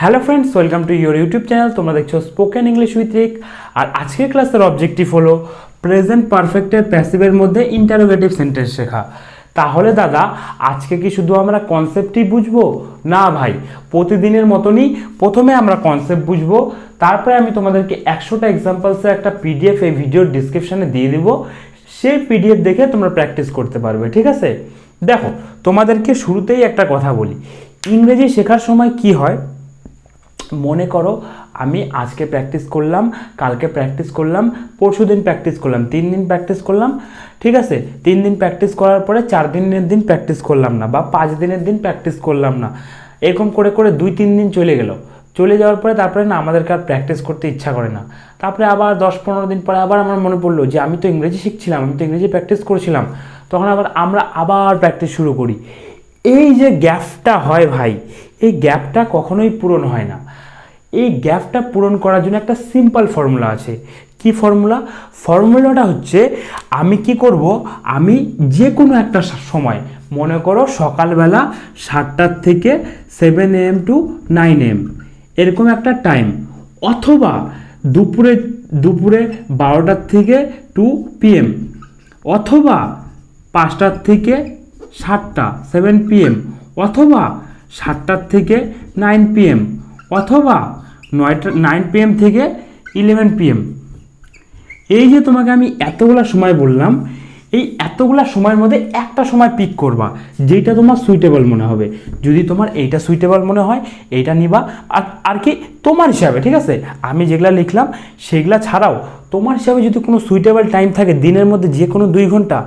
Hello friends, welcome to your YouTube channel. তোমরা দেখছো spoken English with রিক। আর আজকের ক্লাসের অবজেক্টিভ হলো প্রেজেন্ট পারফেক্টের প্যাসিভের মধ্যে ইন্টারোগেটিভ সেন্টেন্স শেখা। তাহলে দাদা, আজকে কি শুধু আমরা কনসেপ্টই বুঝবো? না ভাই, প্রতিদিনের মতনই প্রথমে আমরা কনসেপ্ট বুঝবো, তারপরে আমি তোমাদেরকে 100টা এক্সাম্পলসের একটা পিডিএফ এই ভিডিওর ডিসক্রিপশানে দিয়ে দেবো। সেই পিডিএফ দেখে তোমরা প্র্যাকটিস করতে পারবে, ঠিক আছে? দেখো, তোমাদেরকে শুরুতেই একটা কথা বলি। ইংরেজি শেখার সময় কি হয়, মনে করো আমি আজকে প্র্যাকটিস করলাম, কালকে প্র্যাকটিস করলাম, পরশু দিন প্র্যাকটিস করলাম, 3 দিন প্র্যাকটিস করলাম, ঠিক আছে? 3 দিন প্র্যাকটিস করার পরে 4 দিনের দিন প্র্যাকটিস করলাম না, বা 5 দিনের দিন প্র্যাকটিস করলাম না, এরকম করে করে 2-3 দিন চলে গেল। চলে যাওয়ার পরে তারপরে না আমাদেরকে আর প্র্যাকটিস করতে ইচ্ছা করে না। তারপরে আবার 10-15 দিন পরে আবার আমার মনে পড়লো যে আমি তো ইংরেজি শিখছিলাম, আমি তো ইংরেজি প্র্যাকটিস করছিলাম। তখন আমরা আবার প্র্যাকটিস শুরু করি। এই যে গ্যাপটা হয় ভাই, এই গ্যাপটা কখনোই পূরণ হয় না। এই গ্যাপটা পূরণ করার জন্য একটা সিম্পল ফর্মুলা আছে। কি ফর্মুলা? ফর্মুলাটা হচ্ছে, আমি কি করব, আমি যে কোনো একটা সময়, মনে করো সকালবেলা 7টার থেকে 7 AM টু 9 AM এরকম একটা টাইম, অথবা দুপুরে 12টার থেকে 2 PM, অথবা 5টার থেকে 7টা 7 PM, অথবা 7টার থেকে 9 PM, অথবা 9 PM থেকে 11 PM। এই যে তোমাকে আমি এতগুলা সময় বললাম, এই এতগুলা সময়ের মধ্যে একটা সময় পিক করবা যেটা তোমার সুইটেবল মনে হবে। যদি তোমার এইটা সুইটেবল মনে হয়, এইটা নিবা। আর কি তোমার হিসাবে, ঠিক আছে? আমি যেগুলা লিখলাম সেগুলা ছাড়াও তোমার হিসাবে যদি কোনো সুইটেবল টাইম থাকে দিনের মধ্যে, যে কোনো 2 ঘন্টা,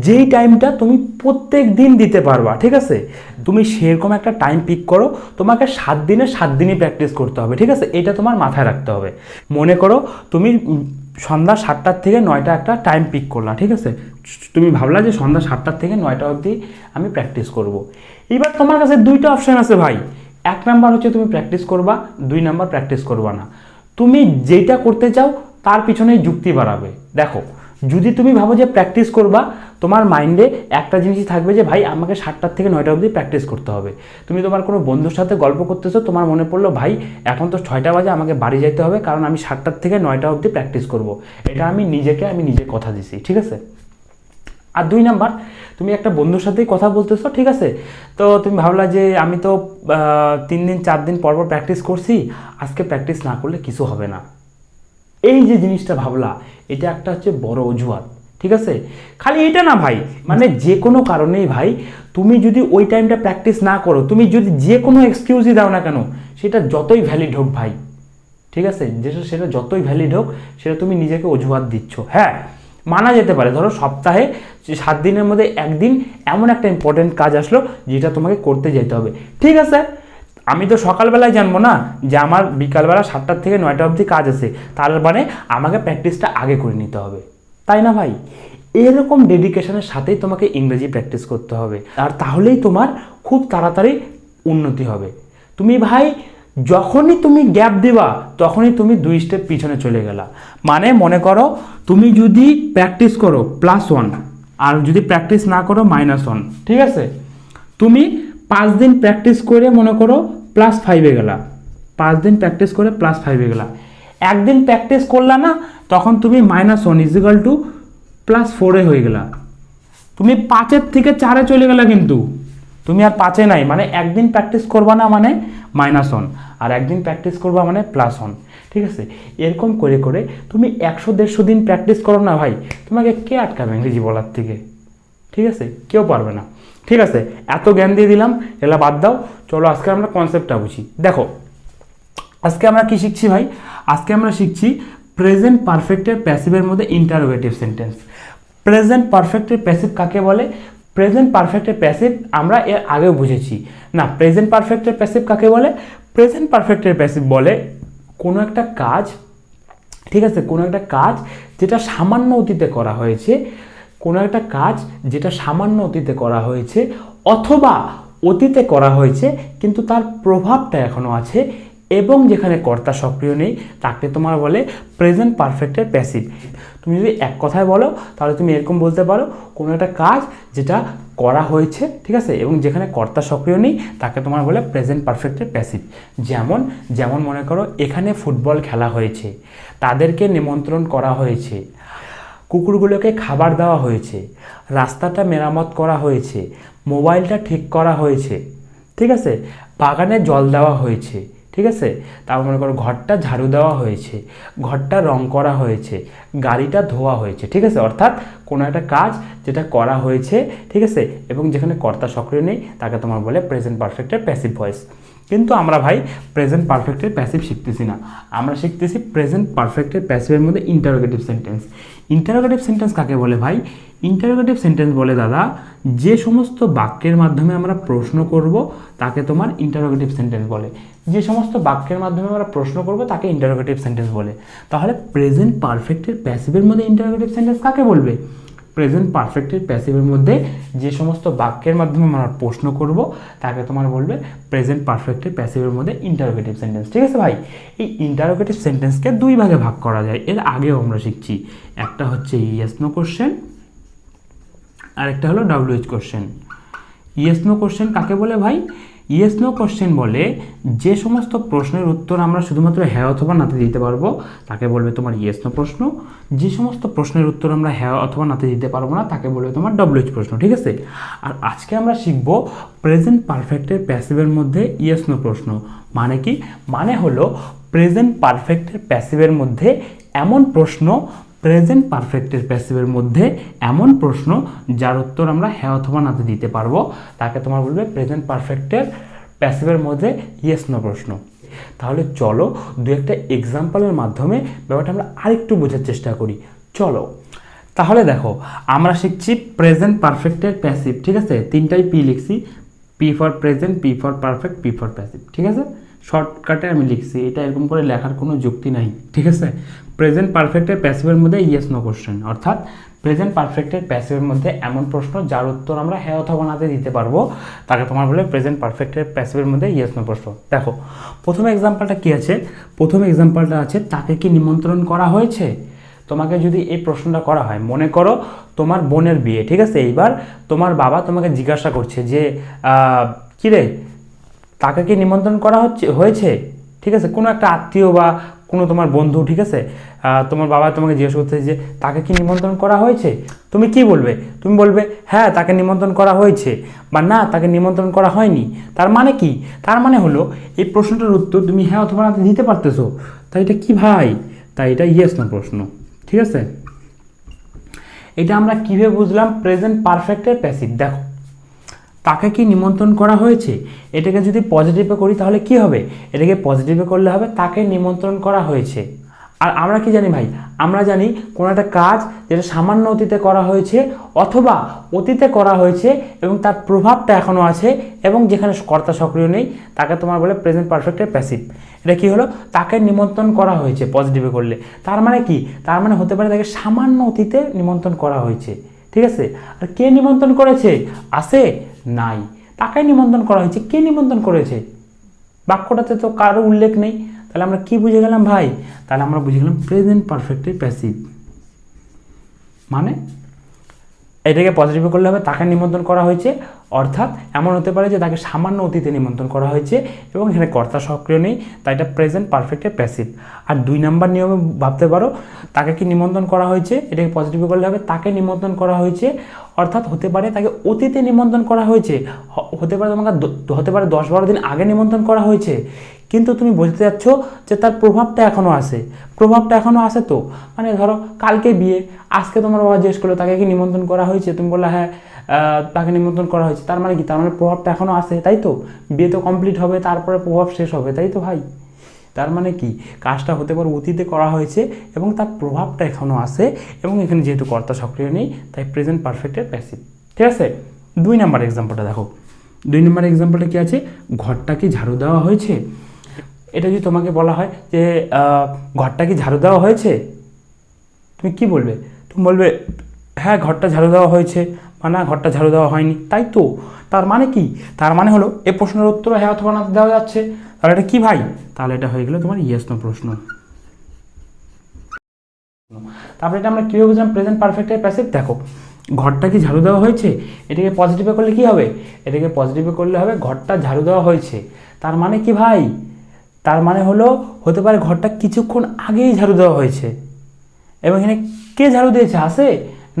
যেই টাইমটা তুমি প্রত্যেক দিন দিতে পারবা, ঠিক আছে? তুমি সেরকম একটা টাইম পিক করো। তোমাকে 7 দিনে 7 দিনই প্র্যাকটিস করতে হবে, ঠিক আছে? এটা তোমার মাথায় রাখতে হবে। মনে করো তুমি সন্ধ্যা 7টার থেকে 9টা একটা টাইম পিক করলা, ঠিক আছে? তুমি ভাবলা যে সন্ধ্যা 7টার থেকে 9টা অবধি আমি প্র্যাকটিস করব। এবার তোমার কাছে 2টা অপশান আছে ভাই। 1 নাম্বার হচ্ছে তুমি প্র্যাকটিস করবা, 2 নাম্বার প্র্যাকটিস করবা না। তুমি যেটা করতে চাও তার পিছনেই যুক্তি বাড়াবে। দেখো, যদি তুমি ভাবো যে প্র্যাকটিস করবা, তোমার মাইন্ডে একটা জিনিসই থাকবে যে ভাই আমাকে 7টার থেকে 9টা অবধি প্র্যাকটিস করতে হবে। তুমি তোমার কোনো বন্ধুর সাথে গল্প করতেছো, তোমার মনে পড়লো ভাই এখন তো 6টা বাজে, আমাকে বাড়ি যেতে হবে, কারণ আমি 7টার থেকে 9টা অবধি প্র্যাকটিস করব। এটা আমি নিজে কথা দিছি, ঠিক আছে? আর 2 নাম্বার, তুমি একটা বন্ধুর সাথেই কথা বলতেছো, ঠিক আছে? তো তুমি ভাবলা যে আমি তো 3 দিন 4 দিন পর পর প্র্যাকটিস করছি, আজকে প্র্যাকটিস না করলে কিছু হবে না। এই যে জিনিসটা ভাবলা, এটা একটা হচ্ছে বড় অজুহাত, ঠিক আছে? খালি এটা না ভাই, মানে যে কোনো কারণেই ভাই, তুমি যদি ওই টাইমটা প্র্যাকটিস না করো, তুমি যদি যে কোনো এক্সকিউজই দাও না কেন, সেটা যতই ভ্যালিড হোক ভাই, ঠিক আছে? সেটা যতই ভ্যালিড হোক, সেটা তুমি নিজেকে অজুহাত দিচ্ছ। হ্যাঁ, মানা যেতে পারে, ধরো সপ্তাহে 7 দিনের মধ্যে একদিন এমন একটা ইম্পর্টেন্ট কাজ আসলো যেটা তোমাকে করতে যেতে হবে, ঠিক আছে? আমি তো সকালবেলায় জানবো না যে আমার বিকালবেলা 7টার থেকে 9টা অবধি কাজ আছে, তার মানে আমাকে প্র্যাকটিসটা আগে করে নিতে হবে, তাই না ভাই? এরকম ডেডিকেশনের সাথেই তোমাকে ইংরেজি প্র্যাকটিস করতে হবে, আর তাহলেই তোমার খুব তাড়াতাড়ি উন্নতি হবে। তুমি ভাই যখনই তুমি গ্যাপ দিবা, তখনই তুমি 2 স্টেপ পিছনে চলে গেলা। মানে মনে করো তুমি যদি প্র্যাকটিস করো +1, আর যদি প্র্যাকটিস না করো -1, ঠিক আছে? তুমি 5 দিন প্র্যাকটিস করে মনে করো +5-এ গেলা, 5 দিন প্র্যাকটিস করে +5-এ গেলা। একদিন প্র্যাকটিস করলা না, তখন তুমি -1 = +4-এ হয়ে গেলা। তুমি 5-এর থেকে 4-এ চলে গেলা, কিন্তু তুমি আর 5-এ নাই। মানে একদিন প্র্যাকটিস করবা না মানে -1, আর একদিন প্র্যাকটিস করবা মানে +1, ঠিক আছে? এরকম করে করে তুমি 100-150 দিন প্র্যাকটিস করো না ভাই, তোমাকে কে আটকাবে ইংরেজি বলার থেকে? ঠিক আছে? কেউ পারবে না। ঠিক আছে, এত জ্ঞান দিয়ে দিলাম, এগুলা বাদ দাও। চলো আজকে আমরা কনসেপ্টটা বুঝি। দেখো, আজকে আমরা কি শিখছি ভাই? আজকে আমরা শিখছি প্রেজেন্ট পারফেক্টের প্যাসিভের মধ্যে ইন্টারোগেটিভ সেন্টেন্স। প্রেজেন্ট পারফেক্টের প্যাসিভ কাকে বলে? প্রেজেন্ট পারফেক্টের প্যাসিভ আমরা এর আগেও বুঝেছি না। প্রেজেন্ট পারফেক্টের প্যাসিভ কাকে বলে? প্রেজেন্ট পারফেক্টের প্যাসিভ বলে কোনো একটা কাজ, ঠিক আছে, কোনো একটা কাজ যেটা সামান্য অতীতে করা হয়েছে, কোনো একটা কাজ যেটা সামান্য অতীতে করা হয়েছে, অথবা অতীতে করা হয়েছে কিন্তু তার প্রভাবটা এখনো আছে, এবং যেখানে কর্তা সক্রিয় নেই তাকে তোমার বলে প্রেজেন্ট পারফেক্টের প্যাসিভ। তুমি যদি এক কথায় বলো তাহলে তুমি এরকম বলতে পারো, কোনো একটা কাজ যেটা করা হয়েছে, ঠিক আছে, এবং যেখানে কর্তা সক্রিয় নেই তাকে তোমার বলে প্রেজেন্ট পারফেক্টের প্যাসিভ। যেমন যেমন মনে করো এখানে ফুটবল খেলা হয়েছে, তাদেরকে নিমন্ত্রণ করা হয়েছে, কুকুরগুলোকে খাবার দেওয়া হয়েছে, রাস্তাটা মেরামত করা হয়েছে, মোবাইলটা ঠিক করা হয়েছে, ঠিক আছে, বাগানে জল দেওয়া হয়েছে, ঠিক আছে, তারপর মনে করো ঘরটা ঝাড়ু দেওয়া হয়েছে, ঘরটা রং করা হয়েছে, গাড়িটা ধোয়া হয়েছে, ঠিক আছে। অর্থাৎ কোনো একটা কাজ যেটা করা হয়েছে, ঠিক আছে, এবং যেখানে কর্তা সক্রিয় নেই তাকে তোমার বলে প্রেজেন্ট পারফেক্টের প্যাসিভ ভয়েস। কিন্তু আমরা ভাই প্রেজেন্ট পারফেক্টের প্যাসিভ শিখতেছি না, আমরা শিখতেছি প্রেজেন্ট পারফেক্টের প্যাসিভের মধ্যে ইন্টারোগেটিভ সেন্টেন্স। ইন্টারোগেটিভ সেন্টেন্স কাকে বলে ভাই? ইন্টারোগেটিভ সেন্টেন্স বলে দাদা যে সমস্ত বাক্যের মাধ্যমে আমরা প্রশ্ন করব তাকে তোমার ইন্টারোগেটিভ সেন্টেন্স বলে। যে সমস্ত বাক্যের মাধ্যমে আমরা প্রশ্ন করব তাকে ইন্টারোগেটিভ সেন্টেন্স বলে। তাহলে প্রেজেন্ট পারফেক্টের প্যাসিভের মধ্যে ইন্টারোগেটিভ সেন্টেন্স কাকে বলবে? প্রেজেন্ট পারফেক্টের প্যাসিভের মধ্যে যে সমস্ত বাক্যের মাধ্যমে আমরা প্রশ্ন করব তাকে তোমার বলবে প্রেজেন্ট পারফেক্টের প্যাসিভের মধ্যে ইন্টারোগেটিভ সেন্টেন্স, ঠিক আছে ভাই। এই ইন্টারোগেটিভ সেন্টেন্সকে দুই ভাগে ভাগ করা যায়, এর আগেও আমরা শিখছি। একটা হচ্ছে ইয়েস নো কোশ্চেন, আর একটা হলো WH question. Yes no question কাকে বলে ভাই? ইয়েস নো কোশ্চেন বলে যে সমস্ত প্রশ্নের উত্তর আমরা শুধুমাত্র হ্যাঁ অথবা নাতে দিতে পারবো তাকে বলবে তোমার ইয়েস নো প্রশ্ন। যে সমস্ত প্রশ্নের উত্তর আমরা হ্যাঁ অথবা নাতে দিতে পারবো না তাকে বলবে তোমার WH প্রশ্ন, ঠিক আছে। আর আজকে আমরা শিখব প্রেজেন্ট পারফেক্টের প্যাসিভের মধ্যে ইয়েস নো প্রশ্ন। মানে কি? মানে হলো প্রেজেন্ট পারফেক্টের প্যাসিভের মধ্যে এমন প্রশ্ন, প্রেজেন্ট পারফেক্টের প্যাসিভের মধ্যে এমন প্রশ্ন যার উত্তর আমরা হ্যাঁ অথবা নাতে দিতে পারবো তাকে তোমার বলবে প্রেজেন্ট পারফেক্টের প্যাসিভের মধ্যে ইয়েস নো প্রশ্ন। তাহলে চলো দু একটা এক্সাম্পলের মাধ্যমে ব্যাপারটা আমরা আরেকটু বোঝার চেষ্টা করি। চলো তাহলে দেখো আমরা শিখছি প্রেজেন্ট পারফেক্টের প্যাসিভ, ঠিক আছে। তিনটাই পি লিখছি, P for present, P for perfect, P for passive, ঠিক আছে। শর্টকাটে আমি লিখছি, এটা এরকম করে লেখার কোনো যুক্তি নাই, ঠিক আছে। প্রেজেন্ট পারফেক্টের প্যাসিভের মধ্যে ইয়েস নো কোশ্চেন, অর্থাৎ প্রেজেন্ট পারফেক্টের প্যাসিভের মধ্যে এমন প্রশ্ন যার উত্তর আমরা হ্যাঁ অথবা নাতে দিতে পারবো তাকে তোমার বলে প্রেজেন্ট পারফেক্টের প্যাসিভের মধ্যে ইয়েস নো প্রশ্ন। দেখো প্রথম এক্সাম্পলটা কি আছে? প্রথম এক্সাম্পলটা আছে তাকে কি নিমন্ত্রণ করা হয়েছে। তোমাকে যদি এই প্রশ্নটা করা হয়, মনে করো তোমার বোনের বিয়ে, ঠিক আছে, এইবার তোমার বাবা তোমাকে জিজ্ঞাসা করছে যে কী রে তাকে কি নিমন্ত্রণ করা হয়েছে, ঠিক আছে, কোনো একটা আত্মীয় বা কোনো তোমার বন্ধু, ঠিক আছে, তোমার বাবা তোমাকে জিজ্ঞেস করতে যে তাকে কি নিমন্ত্রণ করা হয়েছে। তুমি কি বলবে? তুমি বলবে হ্যাঁ তাকে নিমন্ত্রণ করা হয়েছে, বা না তাকে নিমন্ত্রণ করা হয়নি। তার মানে কি? তার মানে হলো এই প্রশ্নটার উত্তর তুমি হ্যাঁ অথবা না দিতে পারতেছো। তাই এটা কি ভাই? তাই এটা ইয়েস নো প্রশ্ন, ঠিক আছে। এটা আমরা কিভাবে বুঝলাম? প্রেজেন্ট পারফেক্টের প্যাসিভ। দেখো তাকে কি নিমন্ত্রণ করা হয়েছে, এটাকে যদি পজিটিভে করি তাহলে কি হবে? এটাকে পজিটিভে করলে হবে তাকে নিমন্ত্রণ করা হয়েছে। আর আমরা কি জানি ভাই? আমরা জানি কোনো একটা কাজ যেটা সামান্য অতীতে করা হয়েছে অথবা অতীতে করা হয়েছে এবং তার প্রভাবটা এখনও আছে এবং যেখানে কর্তা সক্রিয় নেই তাকে তোমার বলে প্রেজেন্ট পারফেক্টের প্যাসিভ। এটা কি হলো? তাকে নিমন্ত্রণ করা হয়েছে পজিটিভে করলে। তার মানে কি? তার মানে হতে পারে তাকে সামান্য অতীতে নিমন্ত্রণ করা হয়েছে, ঠিক আছে। আর কে নিমন্ত্রণ করেছে? আছে? নাই। তাকে নিমন্ত্রণ করা হয়েছে। কে নিমন্ত্রণ করেছে? বাক্যটাতে তো কারো উল্লেখ নেই। তাহলে আমরা কি বুঝে গেলাম ভাই? তাহলে আমরা বুঝে গেলাম প্রেজেন্ট পারফেক্টের প্যাসিভ মানে এটাকে পজিটিভ করলে হবে তাকে নিমন্ত্রণ করা হয়েছে, অর্থাৎ এমন হতে পারে যে তাকে সামান্য অতীতে নিমন্ত্রণ করা হয়েছে এবং এখানে কর্তা সক্রিয় নেই, তাই এটা প্রেজেন্ট পারফেক্টের প্যাসিভ। আর 2 নম্বর নিয়মে ভাবতে পারো তাকে কি নিমন্ত্রণ করা হয়েছে, এটাকে পজিটিভ করলে হবে তাকে নিমন্ত্রণ করা হয়েছে, অর্থাৎ হতে পারে তাকে অতীতে নিমন্ত্রণ করা হয়েছে, হতে পারে তোমাকে হতে পারে 10-12 দিন আগে নিমন্ত্রণ করা হয়েছে, কিন্তু তুমি বলতে যাচ্ছ যে তার প্রভাবটা এখনও আছে। প্রভাবটা এখনও আছে তো মানে ধরো কালকে বিয়ে, আজকে তোমার বাবা জিজ্ঞেস করলো তাকে কি নিমন্ত্রণ করা হয়েছে, তুমি বললে হ্যাঁ তাকে নিমন্ত্রণ করা হয়েছে। তার মানে কি? তার মানে প্রভাবটা এখনও আছে, তাই তো। বিয়ে তো কমপ্লিট হবে, তারপরে প্রভাব শেষ হবে, তাই তো ভাই। তার মানে কি? কাজটা হতে পারে অতীতে করা হয়েছে এবং তার প্রভাবটা এখনও আছে এবং এখানে যেহেতু কর্তা সক্রিয় নেই তাই প্রেজেন্ট পারফেক্টের প্যাসিভ, ঠিক আছে। 2 নম্বর এক্সাম্পলটা দেখো। 2 নম্বর এক্সাম্পলটা কি আছে? ঘরটা কি ঝাড়ু দেওয়া হয়েছে। এটা যদি তোমাকে বলা হয় যে ঘরটা কি ঝাড়ু দেওয়া হয়েছে, তুমি কি বলবে? তুমি বলবে হ্যাঁ ঘরটা ঝাড়ু দেওয়া হয়েছে, বা না ঘরটা ঝাড়ু দেওয়া হয়নি, তাই তো। তার মানে কি? তার মানে হলো এই প্রশ্নের উত্তর হ্যাঁ অথবা না দেওয়া যাচ্ছে। তাহলে এটা কি ভাই? তাহলে এটা হয়ে গেল তোমার ইয়েস নো প্রশ্ন। তারপরে এটা আমরা কীভাবে বুঝলাম প্রেজেন্ট পারফেক্টের প্যাসিভ? দেখো, ঘরটা কি ঝাড়ু দেওয়া হয়েছে, এটাকে পজিটিভে করলে কি হবে? এটাকে পজিটিভে করলে হবে ঘরটা ঝাড়ু দেওয়া হয়েছে। তার মানে কি ভাই? তার মানে হলো হতে পারে ঘরটা কিছুক্ষণ আগেই ঝাড়ু দেওয়া হয়েছে, এবং এখানে কে ঝাড়ু দিয়েছে? আসে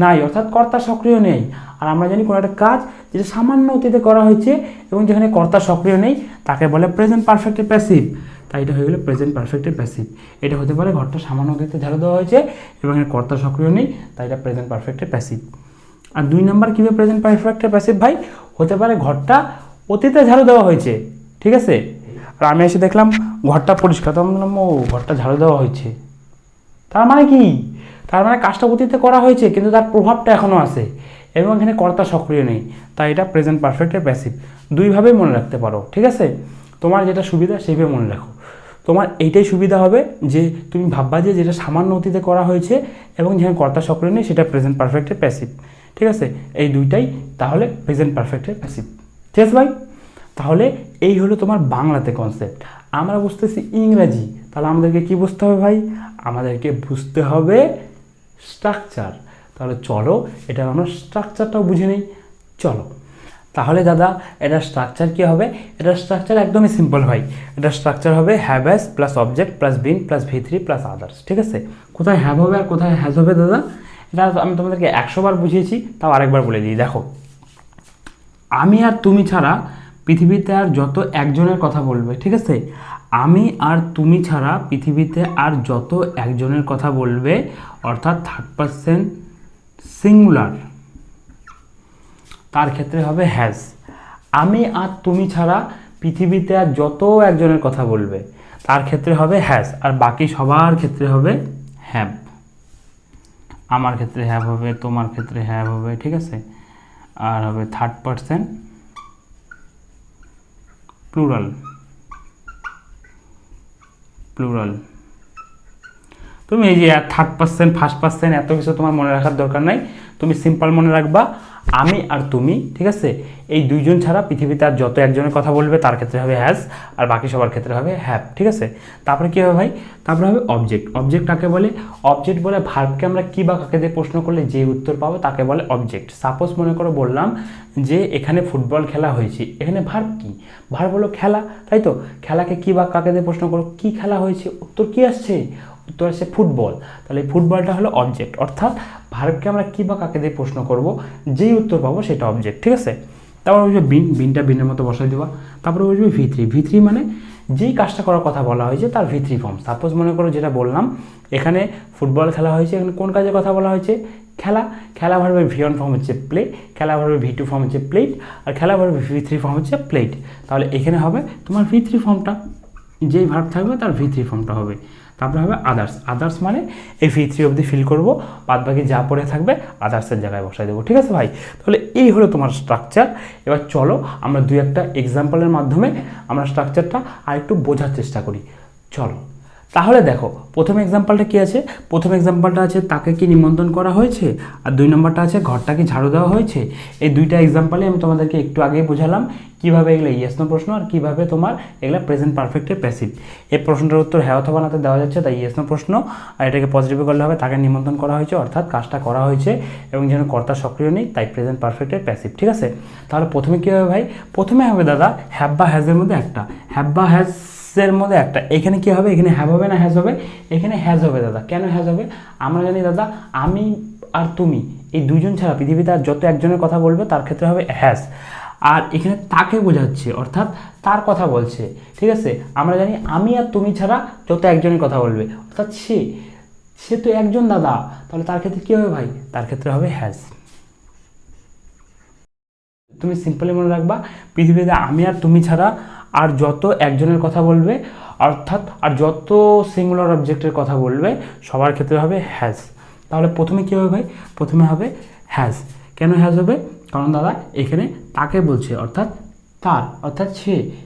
নাই, অর্থাৎ কর্তা সক্রিয় নেই। আর আমরা জানি কোনো একটা কাজ যেটা সামান্য অতীতে করা হয়েছে এবং যেখানে কর্তা সক্রিয় নেই তাকে বলে প্রেজেন্ট পারফেক্টের প্যাসিভ। তাই এটা হয়ে গেলো প্রেজেন্ট পারফেক্টের প্যাসিভ। এটা হতে পারে ঘরটা সামান্য অতীতে ঝাড়ু দেওয়া হয়েছে এবং এখানে কর্তা সক্রিয় নেই, তাই এটা প্রেজেন্ট পারফেক্টের প্যাসিভ। আর 2 নম্বর কীভাবে প্রেজেন্ট পারফেক্টের প্যাসিভ ভাই? হতে পারে ঘরটা অতীতে ঝাড়ু দেওয়া হয়েছে, ঠিক আছে, আর আমি এসে দেখলাম ঘরটা পরিষ্কার, তো আমি বললাম ও ঘরটা ঝাড়ু দেওয়া হয়েছে। তার মানে কি? তার মানে কাজটা অতীতে করা হয়েছে কিন্তু তার প্রভাবটা এখনও আছে এবং এখানে কর্তা সক্রিয় নেই, তাই এটা প্রেজেন্ট পারফেক্টের প্যাসিভ। দুইভাবেই মনে রাখতে পারো, ঠিক আছে। তোমার যেটা সুবিধা সেইভাবে মনে রাখো। তোমার এইটাই সুবিধা হবে যে তুমি ভাববা যে যেটা সামান্য অতীতে করা হয়েছে এবং যেখানে কর্তা সক্রিয় নেই সেটা প্রেজেন্ট পারফেক্টের প্যাসিভ, ঠিক আছে। এই দুইটাই তাহলে প্রেজেন্ট পারফেক্টের প্যাসিভ, ঠিক আছে ভাই। তাহলে এই হলো তোমার বাংলাতে কনসেপ্ট। আমরা বুঝতেছি ইংরাজি, তাহলে আমাদেরকে কি বুঝতে হবে ভাই? আমাদেরকে বুঝতে হবে স্ট্রাকচার। তাহলে চলো এটা আমরা স্ট্রাকচারটাও বুঝে নিই, চলো। তাহলে দাদা এটা স্ট্রাকচার কী হবে? এটা স্ট্রাকচার একদমই সিম্পল ভাই। এটা স্ট্রাকচার হবে have has plus object plus been plus V3 plus others, ঠিক আছে। কোথায় হ্যাভ হবে আর কোথায় হ্যাজ হবে দাদা? এটা আমি তোমাদেরকে 100 বার বুঝিয়েছি, তাও আরেকবার বলে দিই। দেখো, আমি আর তুমি ছাড়া পৃথিবীতে আর যত একজনের কথা বলবে, ঠিক আছে, আমি আর তুমি ছাড়া পৃথিবীতে আর যত একজনের কথা বলবে, অর্থাৎ থার্ড পারসন সিঙ্গুলার, তার ক্ষেত্রে হবে হ্যাজ। আমি আর তুমি ছাড়া পৃথিবীতে আর যত একজনের কথা বলবে তার ক্ষেত্রে হবে হ্যাজ, আর বাকি সবার ক্ষেত্রে হবে হ্যাভ। আমার ক্ষেত্রে হ্যাভ হবে, তোমার ক্ষেত্রে হ্যাভ হবে, ঠিক আছে, আর হবে থার্ড পারসন প্লুরাল। তুমি এই যে থার্ড পারসন ফার্স্ট পারসন এত কিছু তোমার মনে রাখার দরকার নাই, তুমি সিম্পল মনে রাখবা আমি আর তুমি, ঠিক আছে, এই দুইজন ছাড়া পৃথিবীতে আর যত একজনের কথা বলবে তার ক্ষেত্রে হবে হ্যাজ, আর বাকি সবার ক্ষেত্রে হবে হ্যাভ, ঠিক আছে। তারপরে কী হবে ভাই? তারপরে হবে অবজেক্ট। অবজেক্ট কাকে বলে? অবজেক্ট বলে ভার্বকে আমরা কী বা কাকে দিয়ে প্রশ্ন করলে যে উত্তর পাবো তাকে বলে অবজেক্ট। সাপোজ মনে করো বললাম যে এখানে ফুটবল খেলা হয়েছে, এখানে ভার্ব কি? ভার্ব হলো খেলা, তাই তো। খেলাকে কী বা কাকে দিয়ে প্রশ্ন করো কী খেলা হয়েছে, উত্তর কী আসছে? উত্তর আসছে ফুটবল। তাহলে এই ফুটবলটা হলো অবজেক্ট, অর্থাৎ ভার্বকে আমরা কী বা কাকে দিয়ে প্রশ্ন করব যেই উত্তর পাবো সেটা অবজেক্ট, ঠিক আছে। তারপর বুঝবে বিন, বিনটা বিনের মতো বসাই দেওয়া। তারপরে বুঝবে V3, V3 মানে যেই কাজটা করার কথা বলা হয়েছে তার V3 ফর্ম। সাপোজ মনে করো যেটা বললাম এখানে ফুটবল খেলা হয়েছে, এখানে কোন কাজের কথা বলা হয়েছে? খেলা। খেলা ভার্বের V1 ফর্ম হচ্ছে প্লে, খেলা ভার্বের V2 ফর্ম হচ্ছে প্লেট, আর খেলা ভার্বের V3 ফর্ম হচ্ছে প্লেট। তাহলে এখানে হবে তোমার V3 ফর্মটা, যেই ভার্ব থাকবে তার V3 ফর্মটা হবে। তারপরে হবে আদার্স। আদার্স মানে এই V3 অবধি ফিল করবো, বাদ বাকি যা পড়ে থাকবে আদার্সের জায়গায় বসাই দেবো, ঠিক আছে ভাই। তাহলে এই হলো তোমার স্ট্রাকচার। এবার চলো আমরা 2-1টা এক্সাম্পলের মাধ্যমে আমরা স্ট্রাকচারটা আর একটু বোঝার চেষ্টা করি, চলো। তাহলে দেখো প্রথম এক্সাম্পলটা কি আছে? প্রথম এক্সাম্পলটা আছে তাকে কি নিমন্ত্রণ করা হয়েছে, আর 2 নম্বরটা আছে ঘরটা কি ঝাড়ু দেওয়া হয়েছে। এই দুইটা এক্সাম্পলে আমি তোমাদেরকে একটু আগেই বোঝালাম কীভাবে এগুলো ইয়েস নো প্রশ্ন আর কীভাবে তোমার এগুলো প্রেজেন্ট পারফেক্টের প্যাসিভ। এই প্রশ্নটার উত্তর হ্যাঁ অথবা নাতে দেওয়া যাচ্ছে, তাই ইয়েস নো প্রশ্ন। আর এটাকে পজিটিভে করলে হবে তাকে নিমন্ত্রণ করা হয়েছে, অর্থাৎ কাজটা করা হয়েছে এবং যেন কর্তা সক্রিয় নেই, তাই প্রেজেন্ট পারফেক্টের প্যাসিভ, ঠিক আছে। তাহলে প্রথমে কী হবে ভাই? প্রথমে হবে দাদা হ্যাভ বা হ্যাজের মধ্যে একটা, হ্যাভ বা হ্যাজ এর মধ্যে একটা। এখানে কি হবে? এখানে হ্যাভ হবে না হ্যাজ হবে? এখানে হ্যাজ হবে দাদা। কেন হ্যাজ হবে? আমরা জানি দাদা আমি আর তুমি এই দুইজন ছাড়া পৃথিবীতে আর যত একজনের কথা বলবে তার ক্ষেত্রে হবে হ্যাজ। আর এখানে তাকে বোঝাচ্ছে, অর্থাৎ তার কথা বলছে, ঠিক আছে। আমরা জানি আমি আর তুমি ছাড়া যত একজনের কথা বলবে, অর্থাৎ সে তো একজন দাদা, তাহলে তার ক্ষেত্রে কী হবে ভাই? তার ক্ষেত্রে হবে হ্যাজ। তুমি সিম্পলি মনে রাখবা পৃথিবীতে আমি আর তুমি ছাড়া আর যত একজনের কথা বলবে, অর্থাৎ আর যত সিঙ্গুলার অবজেক্টের কথা বলবে সবার ক্ষেত্রে হবে হ্যাজ। তাহলে প্রথমে কী হবে ভাই? প্রথমে হবে হ্যাজ। কেন হ্যাজ হবে? কারণ দাদা এখানে তাকে বলছে, অর্থাৎ তার, অর্থাৎ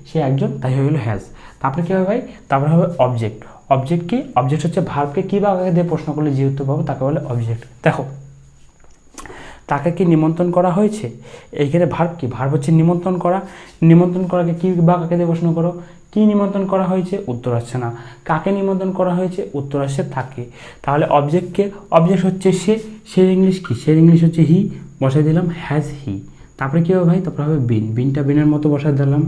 সে একজন, তাই হয়ে গেল হ্যাজ। তারপরে কী হবে ভাই? তারপরে হবে অবজেক্ট। অবজেক্ট কি? অবজেক্ট হচ্ছে ভার্বকে কী বা কাকে দিয়ে প্রশ্ন করলে যে উত্তর পাবো তাকে বলে অবজেক্ট। দেখো তাকে কি নিমন্ত্রণ করা হয়েছে? এইখানে ভার্ব কি? ভার্ব হচ্ছে নিমন্ত্রণ করা। নিমন্ত্রণ করাকে কি বা কাকে দিয়ে প্রশ্ন করো? কি নিমন্ত্রণ করা হয়েছে? উত্তর আসছে না। কাকে নিমন্ত্রণ করা হয়েছে? উত্তর আসছে তাকে। তাহলে অবজেক্টকে, অবজেক্ট হচ্ছে সে, সে ইংলিশ কি? সে ইংলিশ হচ্ছে হি, বসাই দিলাম হ্যাজ হি। তারপরে কী হবে ভাই? তারপরে হবে বিন, বিনটা বিনের মতো বসাই দিলাম,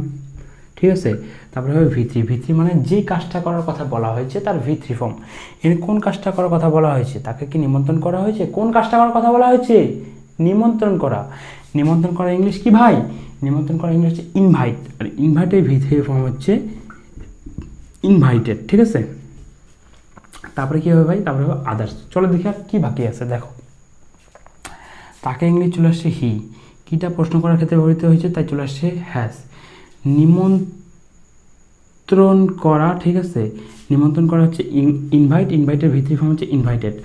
ঠিক আছে। তারপরে হবে ভিত্রি, ভিত্রি মানে যে কাজটা করার কথা বলা হয়েছে তার ভিত্রি ফর্ম। এখানে কোন কাজটা করার কথা বলা হয়েছে? তাকে কি নিমন্ত্রণ করা হয়েছে? কোন কাজটা করার কথা বলা হয়েছে? নিমন্ত্রণ করা। নিমন্ত্রণ করা ইংলিশ কি ভাই? নিমন্ত্রণ করা ইংলিশ হচ্ছে ইনভাইট, আর ইনভাইটের ভিত্রি ফর্ম হচ্ছে ইনভাইটেড, ঠিক আছে। তারপরে কী হবে ভাই? তারপরে হবে আদার্স। চলো দেখি আর কী বাকি আছে। দেখো, তাকে ইংলিশ চলে আসছে হি, কিটা প্রশ্ন করার ক্ষেত্রে ব্যবহৃত হয়েছে তাই চলে আসছে হ্যাজ। নিমন্ত্রণ করা, ঠিক আছে। নিমন্ত্রণ করা হচ্ছে ইনভাইট, ইনভাইটের ভিত্রি ফর্ম হচ্ছে ইনভাইটেড।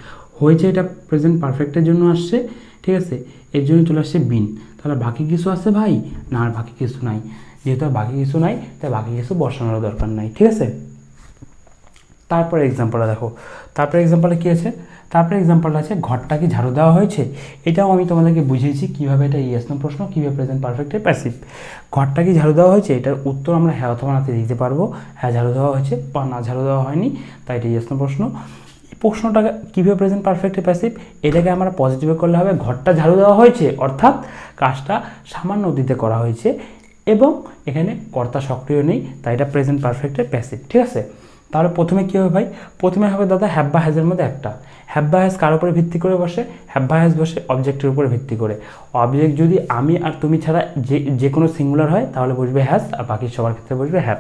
হয়েছে এটা প্রেজেন্ট পারফেক্টের জন্য আসছে, ঠিক আছে। এর জন্য চলে আসছে বিন। তাহলে বাকি কিছু আছে ভাই? না, আর বাকি কিছু নাই। যেহেতু আর বাকি কিছু নাই তাই বাকি কিছু বসানোর দরকার নাই, ঠিক আছে। তারপরে এক্সাম্পলটা দেখো, তারপরে এক্সাম্পলটা কী আছে? তারপরে এক্সাম্পলটা আছে ঘরটা কি ঝাড়ু দেওয়া হয়েছে। এটাও আমি তোমাদেরকে বুঝিয়েছি কীভাবে এটা ইয়েস নো প্রশ্ন, কীভাবে প্রেজেন্ট পারফেক্টের প্যাসিভ। ঘরটা কি ঝাড়ু দেওয়া হয়েছে, এটার উত্তর আমরা হ্যাঁ অথবা নাতে দিতে পারবো। হ্যাঁ ঝাড়ু দেওয়া হয়েছে বা না ঝাড়ু দেওয়া হয়নি, তাই এটা ইয়েস নো প্রশ্ন। এই প্রশ্নটাকে কীভাবে প্রেজেন্ট পারফেক্টের প্যাসিভ, এটাকে আমরা পজিটিভে করলে হবে ঘরটা ঝাড়ু দেওয়া হয়েছে, অর্থাৎ কাজটা সামান্য অতীতে করা হয়েছে এবং এখানে কর্তা সক্রিয় নেই, তাই এটা প্রেজেন্ট পারফেক্টের প্যাসিভ, ঠিক আছে। তাহলে প্রথমে কী হবে ভাই? প্রথমে হবে দাদা হ্যাভ বা হ্যাজের মধ্যে একটা। হ্যাভ বা হ্যাজ কার উপরে ভিত্তি করে বসে? হ্যাভ বা হ্যাজ বসে অবজেক্টের উপরে ভিত্তি করে। অবজেক্ট যদি আমি আর তুমি ছাড়া যে কোনো সিঙ্গুলার হয় তাহলে বসবে হ্যাজ, আর বাকি সবার ক্ষেত্রে বসবে হ্যাভ।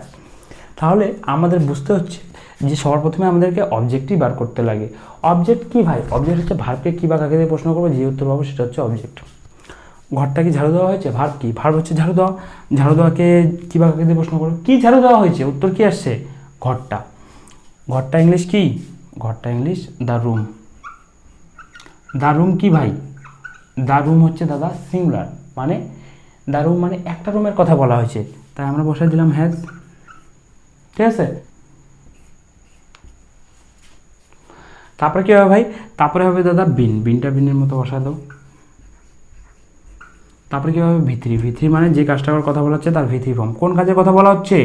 তাহলে আমাদের বুঝতে হচ্ছে যে সবার প্রথমে আমাদেরকে অবজেক্টই বার করতে লাগে। অবজেক্ট কি ভাই? অবজেক্ট হচ্ছে ভার্বকে কী বা কাকে দিয়ে প্রশ্ন করবো, যে উত্তর পাবো সেটা হচ্ছে অবজেক্ট। ঘরটা কি ঝাড়ু দেওয়া হয়েছে? ভার্ব কি? ভার্ব হচ্ছে ঝাড়ু দেওয়া। ঝাড়ু দেওয়াকে কী বা কাকে দিয়ে প্রশ্ন করবো? কী ঝাড়ু দেওয়া হয়েছে? উত্তর কী আসছে? ঘরটা। ঘরটা ইংলিশ কি? ঘরটা English the room. The room কি ভাই? দ্য রুম হচ্ছে দাদা সিঙ্গুলার, মানে দ্য রুম মানে একটা রুমের কথা বলা হয়েছে, তাই আমরা বসাই দিলাম হ্যাজ, ঠিক আছে। তারপরে কী হবে ভাই? তারপরে হবে দাদা বিন, বিনটা বিনের মতো বসা দাও। তারপরে কী হবে? ভিত্রি, ভিত্রি মানে যে কাজটা করার কথা বলা হচ্ছে তার ভিত্রি ফর্ম। কোন কাজের কথা বলা হচ্ছে?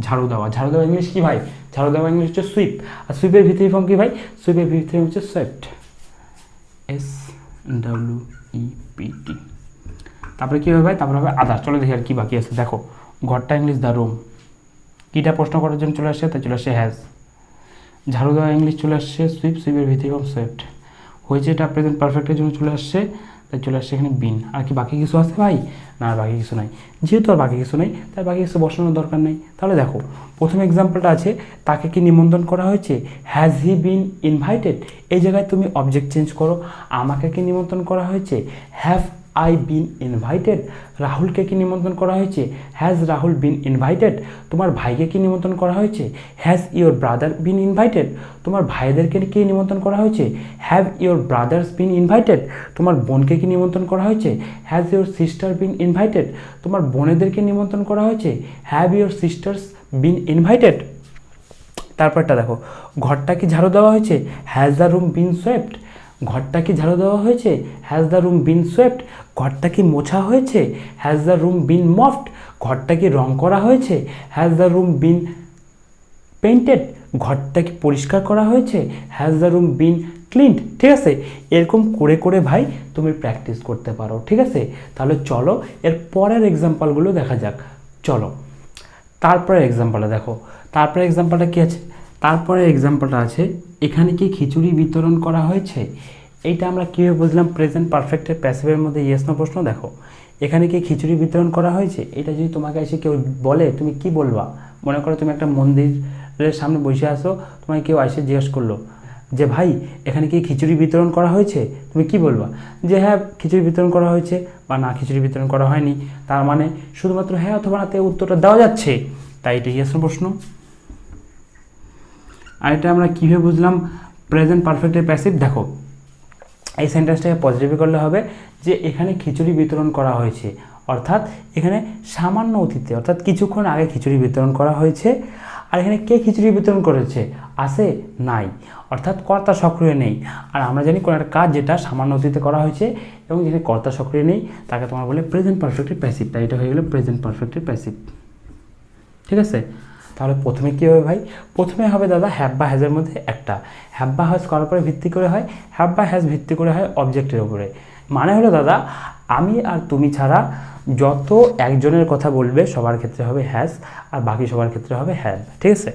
ঝাড়ু দেওয়া। ঝাড়ু দেওয়া ইংলিশ কি ভাই? ঝাড়ু দেওয়া ইংলিশ হচ্ছে সুইপ। আর সুইপের ভিত্রি ফর্ম কি ভাই? সুইপের ভিত্রি ফর্ম হচ্ছে সোয়েপ্ট, SWEPT। তারপরে কী হবে ভাই? তারপরে হবে আদার। চলো দেখি আর কি বাকি আছে। দেখো, ঘরটা ইংলিশ দ্য রুম, কিটা প্রশ্ন করার জন্য চলে আসছে তাই চলে আসছে হ্যাজ। ঝাড়ু দেওয়া ইংলিশ চলে আসছে সুইপ, সুইপের ভিত্রি ফর্ম সোয়েপ্ট। হয়েছে এটা প্রেজেন্ট পারফেক্টের জন্য চলে আসছে তাই চলে আসছে এখানে বিন। আর কি বাকি কিছু আছে ভাই? না, আর বাকি কিছু নাই। যেহেতু আর বাকি কিছু নেই তাই বাকি কিছু বসানোর দরকার নেই। তাহলে দেখো, প্রথম এক্সাম্পলটা আছে তাকে কি নিমন্ত্রণ করা হয়েছে? Has he been invited. এই জায়গায় তুমি অবজেক্ট চেঞ্জ করো, আমাকে কি নিমন্ত্রণ করা হয়েছে? Have I been invited. রাহুলকে কি নিমন্ত্রণ করা হয়েছে? Has Rahul been invited. তোমার ভাইকে কি নিমন্ত্রণ করা হয়েছে? Has your brother been invited. তোমার ভাইদেরকে কি নিমন্ত্রণ করা হয়েছে? Have your brothers been invited. তোমার বোনকে কি নিমন্ত্রণ করা হয়েছে? Has your sister been invited. তোমার বোনেদেরকে নিমন্ত্রণ করা হয়েছে? Have your sisters been invited. তারপরটা দেখো, ঘরটা কি ঝাড়ু দেওয়া হয়েছে? Has the room been swept. ঘরটা কি ঝাড়ু দেওয়া হয়েছে? Has the room been swept. ঘরটা কি মোছা হয়েছে? Has the room been mopped. ঘরটা কি রং করা হয়েছে? Has the room been painted. ঘরটা কি পরিষ্কার করা হয়েছে? Has the room been cleaned. ঠিক আছে, এরকম করে করে ভাই তুমি প্র্যাকটিস করতে পারো, ঠিক আছে। তাহলে চলো এর পরের এক্সাম্পলগুলো দেখা যাক। চলো তারপরে এক্সাম্পলটা দেখো। তারপরে এক্সাম্পলটা কী আছে? তারপরে এক্সাম্পলটা আছে এখানে কি খিচুড়ি বিতরণ করা হয়েছে। এইটা আমরা কীভাবে বুঝলাম? প্রেজেন্ট পারফেক্টের প্যাসিভের মধ্যে ইয়েস নো প্রশ্ন। দেখো, এখানে কি খিচুড়ি বিতরণ করা হয়েছে, এটা যদি তোমাকে এসে কেউ বলে তুমি কি বলবা? মনে করো তুমি একটা মন্দিরের সামনে বসে আসো, তোমাকে কেউ এসে জিজ্ঞেস করলো যে ভাই এখানে কি খিচুড়ি বিতরণ করা হয়েছে, তুমি কি বলবা? যে হ্যাঁ খিচুড়ি বিতরণ করা হয়েছে, বা না খিচুড়ি বিতরণ করা হয়নি। তার মানে শুধুমাত্র হ্যাঁ অথবা নাতে উত্তরটা দেওয়া যাচ্ছে, তাই এটা ইয়েস নো প্রশ্ন। আর এটা আমরা কীভাবে বুঝলাম প্রেজেন্ট পারফেক্টের প্যাসিভ? দেখো, এই সেন্টেন্সটাকে পজিটিভ করলে হবে যে এখানে খিচুড়ি বিতরণ করা হয়েছে, অর্থাৎ এখানে সামান্য অতীতে অর্থাৎ কিছুক্ষণ আগে খিচুড়ি বিতরণ করা হয়েছে। আর এখানে কে খিচুড়ি বিতরণ করেছে, আছে, নাই, অর্থাৎ কর্তা সক্রিয় নেই। আর আমরা জানি কোনো একটা কাজ যেটা সামান্য অতীতে করা হয়েছে এবং যেখানে কর্তা সক্রিয় নেই তাকে তোমার বলে প্রেজেন্ট পারফেক্টের প্যাসিভ, তাই এটা হয়ে গেলো প্রেজেন্ট পারফেক্টের প্যাসিভ। ঠিক আছে, তাহলে প্রথমে কী হবে ভাই, প্রথমে হবে দাদা হ্যাভ বা হ্যাজের মধ্যে একটা। হ্যাভ বা হ্যাজ কার উপরে ভিত্তি করে হয়, হ্যাভ বা হ্যাজ ভিত্তি করে হয় অবজেক্টের উপরে। মানে হলো দাদা আমি আর তুমি ছাড়া যত একজনের কথা বলবে সবার ক্ষেত্রে হবে হ্যাজ, আর বাকি সবার ক্ষেত্রে হবে হ্যাভ। ঠিক আছে,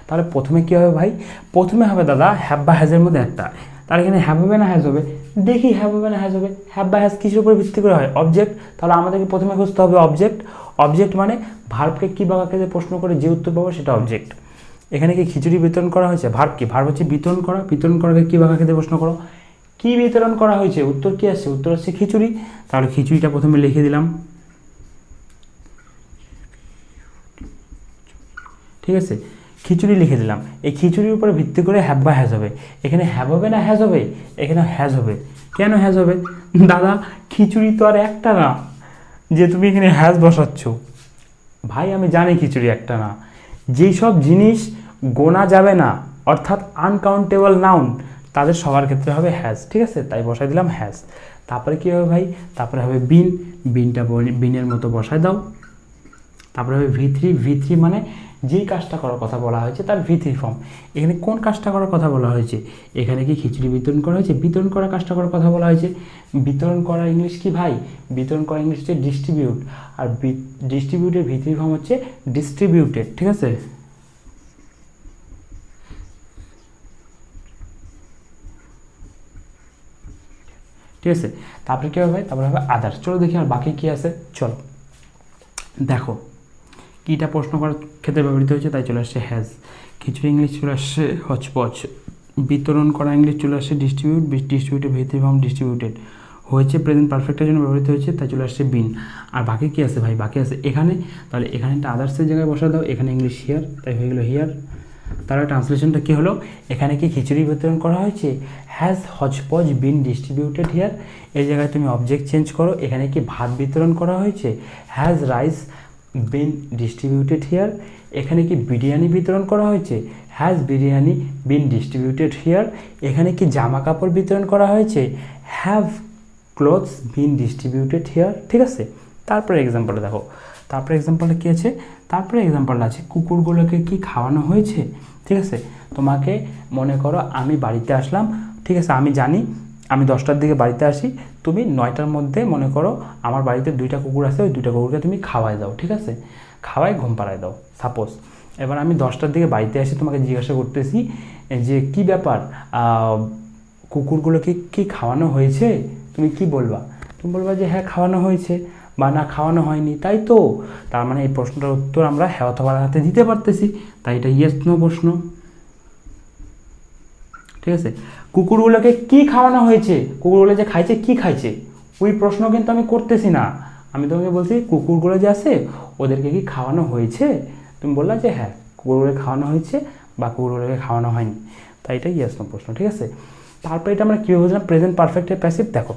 তাহলে প্রথমে কী হবে ভাই, প্রথমে হবে দাদা হ্যাভ বা হ্যাজের মধ্যে একটা। তাহলে এখানে হ্যাভ হবে না হ্যাজ হবে, দেখি হ্যাভ হবে না হ্যাজ হবে। হ্যাভ বা হ্যাজ কিসের উপরে ভিত্তি করে হয়, অবজেক্ট। তাহলে আমাদেরকে প্রথমে খুঁজতে হবে অবজেক্ট। অবজেক্ট মানে ভার্বকে কী বা কাকে প্রশ্ন করে যে উত্তর পাবো সেটা অবজেক্ট। এখানে কি খিচুড়ি বিতরণ করা হয়েছে, ভার্ব কি, ভার্ব হচ্ছে বিতরণ করা, বিতরণ করাকে কী বা কাকে প্রশ্ন করো, কী বিতরণ করা হয়েছে, উত্তর কী আসছে, উত্তর আসছে খিচুড়ি। তাহলে খিচুড়িটা প্রথমে লিখে দিলাম। ঠিক আছে, খিচুড়ি লিখে দিলাম। এই খিচুড়ির উপরে ভিত্তি করে হ্যাভ বা হ্যাজ হবে। এখানে হ্যাভ হবে না হ্যাজ হবে, এখানে হ্যাজ হবে। কেন হ্যাজ হবে দাদা, খিচুড়ি তো আর একটা না যে তুমি এখানে হ্যাজ বসাচ্ছ। ভাই আমি জানি খিচুড়ি একটা না, যেই সব জিনিস গোনা যাবে না অর্থাৎ আনকাউন্টেবল নাউন তাদের সবার ক্ষেত্রে হবে হ্যাজ। ঠিক আছে, তাই বসাই দিলাম হ্যাজ। তারপরে কী হবে ভাই, তারপরে হবে বিন, বিনটা বিনের মতো বসায় দাও। তারপরে হবে ভি3, ভি3 মানে যেই কাজটা করার কথা বলা হয়েছে তার ভি3 ফর্ম। এখানে কোন কাজটা করার কথা বলা হয়েছে, এখানে কি খিচুড়ি বিতরণ করা হয়েছে, বিতরণ করা কাজটা করার কথা বলা হয়েছে। বিতরণ করা ইংলিশ কি ভাই, বিতরণ করা ইংলিশ হচ্ছে ডিস্ট্রিবিউট, আর ডিস্ট্রিবিউটের ভি3 ফর্ম হচ্ছে ডিস্ট্রিবিউটেড। ঠিক আছে, ঠিক আছে, তারপরে কী হবে ভাই, তারপরে হবে আদার্স। চলো দেখি আর বাকি কী আছে। চলো দেখো কীটা প্রশ্ন করার ক্ষেত্রে ব্যবহৃত হয়েছে, তাই চলে আসছে হ্যাজ। খিচুড়ি ইংলিশ চলে আসছে হচপচ। বিতরণ করা ইংলিশ চলে আসছে ডিস্ট্রিবিউট, ডিস্ট্রিবিউটেড ভি3 ফর্ম ডিস্ট্রিবিউটেড হয়েছে, প্রেজেন্ট পারফেক্টের জন্য ব্যবহৃত হয়েছে, তাই চলে আসছে বিন। আর বাকি কী আছে ভাই, বাকি আছে এখানে। তাহলে এখানে একটা আদার্সের জায়গায় বসা দাও, এখানে ইংলিশ হিয়ার, তাই হয়ে গেলো হিয়ার। তাহলে ট্রান্সলেশনটা কী হলো, এখানে কি খিচুড়ি বিতরণ করা হয়েছে, has hotchpotch been distributed here. এই জায়গায় তুমি অবজেক্ট চেঞ্জ করো, এখানে কি ভাত বিতরণ করা হয়েছে, has rice been distributed here. এখানে কি বিরিয়ানি বিতরণ করা হয়েছে, has biryani been distributed here. এখানে কি জামা কাপড় বিতরণ করা হয়েছে, have clothes been distributed here. ঠিক আছে, তারপরে এক্সাম্পলটা দেখো, তারপরে এক্সাম্পলটা কী আছে, তারপরে এক্সাম্পলটা আছে কুকুরগুলোকে কি খাওয়ানো হয়েছে। ঠিক আছে, তোমাকে মনে করো আমি বাড়িতে আসলাম, ঠিক আছে, আমি জানি আমি 10টার দিকে বাড়িতে আসি, তুমি 9টার মধ্যে মনে করো আমার বাড়িতে 2টা কুকুর আছে, ওই 2টা কুকুরকে তুমি খাওয়াই দাও। ঠিক আছে, খাওয়াই ঘুম পাড়ায় দাও সাপোজ। এবার আমি 10টার দিকে বাড়িতে আসি, তোমাকে জিজ্ঞাসা করতেছি যে কি ব্যাপার, কুকুরগুলোকে কি খাওয়ানো হয়েছে, তুমি কি বলবা, তুমি বলবা যে হ্যাঁ খাওয়ানো হয়েছে বা না খাওয়ানো হয়নি, তাই তো। তার মানে এই প্রশ্নটার উত্তর আমরা হ্যাঁ অথবা হাতে দিতে পারতেছি, তাই এটা ইয়েস নো প্রশ্ন। ঠিক আছে, কুকুরগুলোকে কি খাওয়ানো হয়েছে, কুকুরগুলো যে খাইছে কি খাইছে, ওই প্রশ্ন কিন্তু আমি করতেছি না। আমি তোমাকে বলছি কুকুরগুলো যে আছে ওদেরকে কি খাওয়ানো হয়েছে, তুমি বললা যে হ্যাঁ কুকুরগুলো খাওয়ানো হয়েছে বা কুকুরগুলোকে খাওয়ানো হয়নি, তাই এটা ইয়েস নো প্রশ্ন। ঠিক আছে, তারপরে এটা আমরা কীভাবে বুঝলাম, প্রেজেন্ট পারফেক্টের প্যাসিভ। দেখো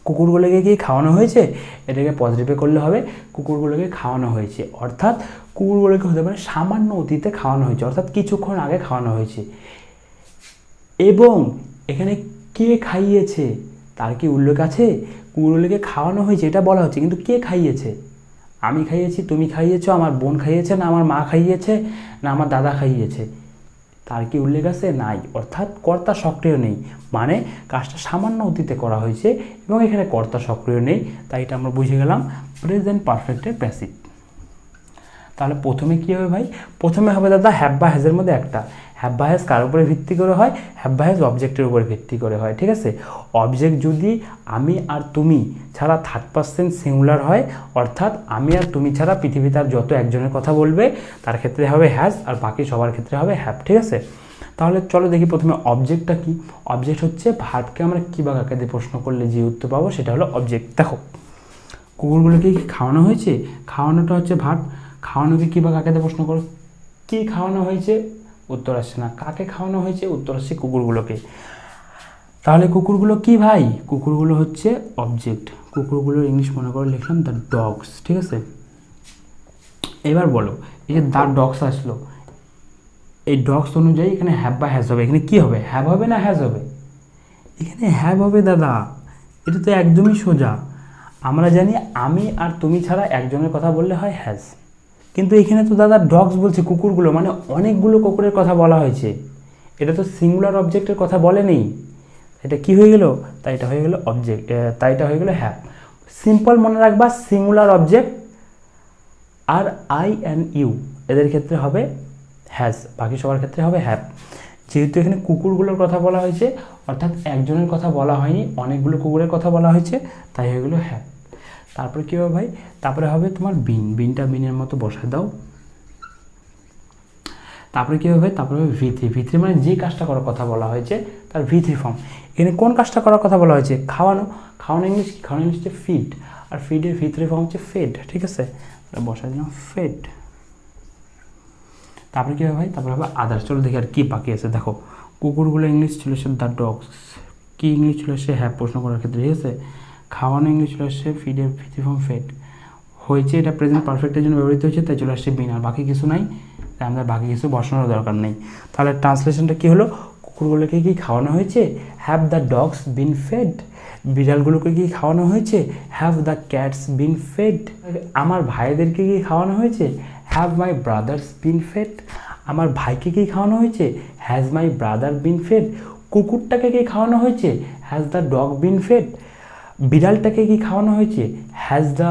কুকুরগুলোকে কি খাওয়ানো হয়েছে, এটাকে পজিটিভে করলে হবে কুকুরগুলোকে খাওয়ানো হয়েছে, অর্থাৎ কুকুরগুলোকে হতে পারে সামান্য অতীতে খাওয়ানো হয়েছে, অর্থাৎ কিছুক্ষণ আগে খাওয়ানো হয়েছে। এবং এখানে কে খাইয়েছে তার কি উল্লেখ আছে, কুকুরগুলোকে খাওয়ানো হয়েছে এটা বলা হচ্ছে, কিন্তু কে খাইয়েছে, আমি খাইয়েছি, তুমি খাইয়েছো, আমার বোন খাইয়েছে, না আমার মা খাইয়েছে, না আমার দাদা খাইয়েছে, তার কি উল্লেখ আছে, নাই, অর্থাৎ কর্তা সক্রিয় নেই। মানে কাজটা সামান্য অতীতে করা হয়েছে এবং এখানে কর্তা সক্রিয় নেই, তাই এটা আমরা বুঝে গেলাম প্রেজেন্ট পারফেক্টের প্যাসিভ। তাহলে প্রথমে কী হবে ভাই, প্রথমে হবে দাদা হ্যাভ বা হ্যাজের মধ্যে একটা। হ্যাভ বা হ্যাজ কার উপরে ভিত্তি করে হয়, হ্যাভ বা হ্যাজ অবজেক্টের উপরে ভিত্তি করে হয়। ঠিক আছে, অবজেক্ট যদি আমি আর তুমি ছাড়া থার্ড পারসন সিঙ্গুলার হয়, অর্থাৎ আমি আর তুমি ছাড়া পৃথিবীতে আর যত একজনের কথা বলবে তার ক্ষেত্রে হবে হ্যাজ, আর বাকি সবার ক্ষেত্রে হবে হ্যাভ। ঠিক আছে, তাহলে চলো দেখি প্রথমে অবজেক্টটা কি। অবজেক্ট হচ্ছে ভার্বকে আমরা কী বা কাকে দিয়ে প্রশ্ন করলে যে উত্তর পাবো সেটা হলো অবজেক্ট। দেখো কুকুরগুলোকে কি খাওয়ানো হয়েছে, খাওয়ানোটা হচ্ছে ভার্ব, খাওয়ানোকে কী বা কাকে দিয়ে প্রশ্ন করো, কী খাওয়ানো হয়েছে, উত্তর আসছে না, কাকে খাওয়ানো হয়েছে, উত্তর আসছে কুকুরগুলোকে। তাহলে কুকুরগুলো কি ভাই, কুকুরগুলো হচ্ছে অবজেক্ট, কুকুরগুলোর ইংলিশ মনে করে লিখলাম দ্য ডগস। ঠিক আছে, এবার বলো এই যে দ্য ডগস আসলো, এই ডগস অনুযায়ী এখানে হ্যাভ বা হ্যাজ হবে। এখানে কি হবে, হ্যাভ হবে না হ্যাজ হবে? এখানে হ্যাভ হবে দাদা, এটা তো একদমই সোজা। আমরা জানি আমি আর তুমি ছাড়া একজনের কথা বললে হয় হ্যাজ, কিন্তু এখানে তো দাদা ডগস বলছে, কুকুরগুলো, মানে অনেকগুলো কুকুরের কথা বলা হয়েছে, এটা তো সিঙ্গুলার অবজেক্টের কথা বলেনি। এটা কি হয়ে গেল, তাই এটা হয়ে গেল অবজেক্ট, তাই এটা হয়ে গেল হ্যাভ। সিম্পল মনে রাখবা, সিঙ্গুলার অবজেক্ট আর আই অ্যান্ড ইউ এদের ক্ষেত্রে হবে হ্যাজ, বাকি সবার ক্ষেত্রে হবে হ্যাভ। যেহেতু এখানে কুকুরগুলোর কথা বলা হয়েছে, অর্থাৎ একজনের কথা বলা হয়নি, অনেকগুলো কুকুরের কথা বলা হয়েছে, তাই হয়ে গেলো হ্যাভ। তারপরে কী হবে ভাই, তারপরে হবে তোমার বিন, বিনটা বিনের মতো বসায় দাও। তারপরে কী হবে, তারপরে হবে ভি3, ভি3 মানে যে কাজটা করার কথা বলা হয়েছে তার ভি3 ফর্ম। এখানে কোন কাজটা করার কথা বলা হয়েছে, খাওয়ানো। খাওয়ানো ইংলিশ কি, খাওয়ানো ইংলিশ হচ্ছে ফিড, আর ফিডের ভি3 ফর্ম হচ্ছে ফেড, ঠিক আছে, বসাই দিলাম ফেড। তারপরে কী হবে ভাই, তারপরে হবে আদার্স। চলো দেখি আর কী বাকি আছে। দেখো কুকুরগুলো ইংলিশ ছিল সে দ্য ডগস, কি ইংলিশ ছিল সে হ্যাভ প্রশ্ন করার ক্ষেত্রে, ঠিক আছে। খাওয়ানো ইংলিশ চলে আসছে ফিডের ভি3 ফর্ম ফেড হয়েছে, এটা প্রেজেন্ট পারফেক্টের জন্য ব্যবহৃত হয়েছে, তাই চলে আসছে বিন, আর বাকি কিছু নাই, তাই আমাদের বাকি কিছু বসানোর দরকার নেই। তাহলে ট্রান্সলেশনটা কী হলো, কুকুরগুলোকে কি খাওয়ানো হয়েছে, have the dogs been fed. বিড়ালগুলোকে কি খাওয়ানো হয়েছে, have the cats been fed. আমার ভাইদেরকে কি খাওয়ানো হয়েছে, have my brothers been fed. আমার ভাইকে কি খাওয়ানো হয়েছে, has my brother been fed. কুকুরটাকে কি খাওয়ানো হয়েছে, has the dog been fed. বিড়ালটাকে কি খাওয়ানো হয়েছে, has the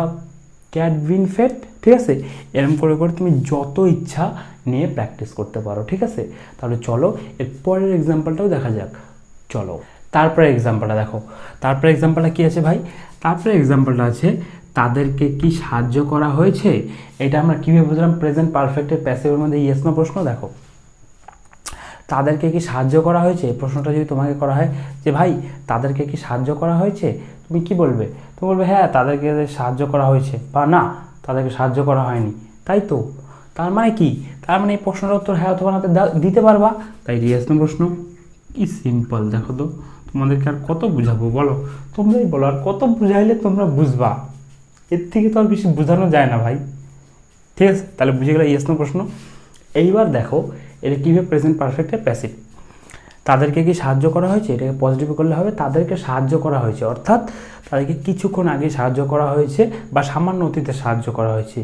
cat been fed. ঠিক আছে, এরকম করে করে তুমি যত ইচ্ছা নিয়ে প্র্যাকটিস করতে পারো, ঠিক আছে। তাহলে চলো এর পরের এক্সাম্পলটাও দেখা যাক। চলো তারপরে এক্সাম্পলটা দেখো, তারপরে এক্সাম্পলটা কী আছে ভাই, তারপরে এক্সাম্পলটা আছে তাদেরকে কি সাহায্য করা হয়েছে। এটা আমরা কীভাবে বুঝলাম, প্রেজেন্ট পারফেক্টের প্যাসিভের মধ্যে ইয়েস নো প্রশ্ন। দেখো তাদেরকে কি সাহায্য করা হয়েছে, প্রশ্নটা যদি তোমাকে করা হয় যে ভাই তাদেরকে কি সাহায্য করা হয়েছে, তুমি কি বলবে, তুমি বলবে হ্যাঁ তাদেরকে সাহায্য করা হয়েছে, বা না তাদেরকে সাহায্য করা হয়নি, তাই তো। তার মানে কি, তার মানে এই প্রশ্নটার উত্তর হ্যাঁ অথবা না দিতে পারবা, তাই ইয়েস নো প্রশ্ন। কি সিম্পল, দেখো তো তোমাদেরকে আর কত বুঝাবো বলো, তোমরাই বলো আর কত বুঝাইলে তোমরা বুঝবা, এর থেকে তো আর বেশি বোঝানো যায় না ভাই, ঠিক আছে। তাহলে বুঝে গেলে ইয়েস নো প্রশ্ন। এইবার দেখো এটা কীভাবে প্রেজেন্ট পারফেক্টের প্যাসিভ। তাদেরকে কি সাহায্য করা হয়েছে, এটাকে পজিটিভ করলে হবে তাদেরকে সাহায্য করা হয়েছে, অর্থাৎ তাদেরকে কিছুক্ষণ আগে সাহায্য করা হয়েছে বা সামান্য অতীতে সাহায্য করা হয়েছে।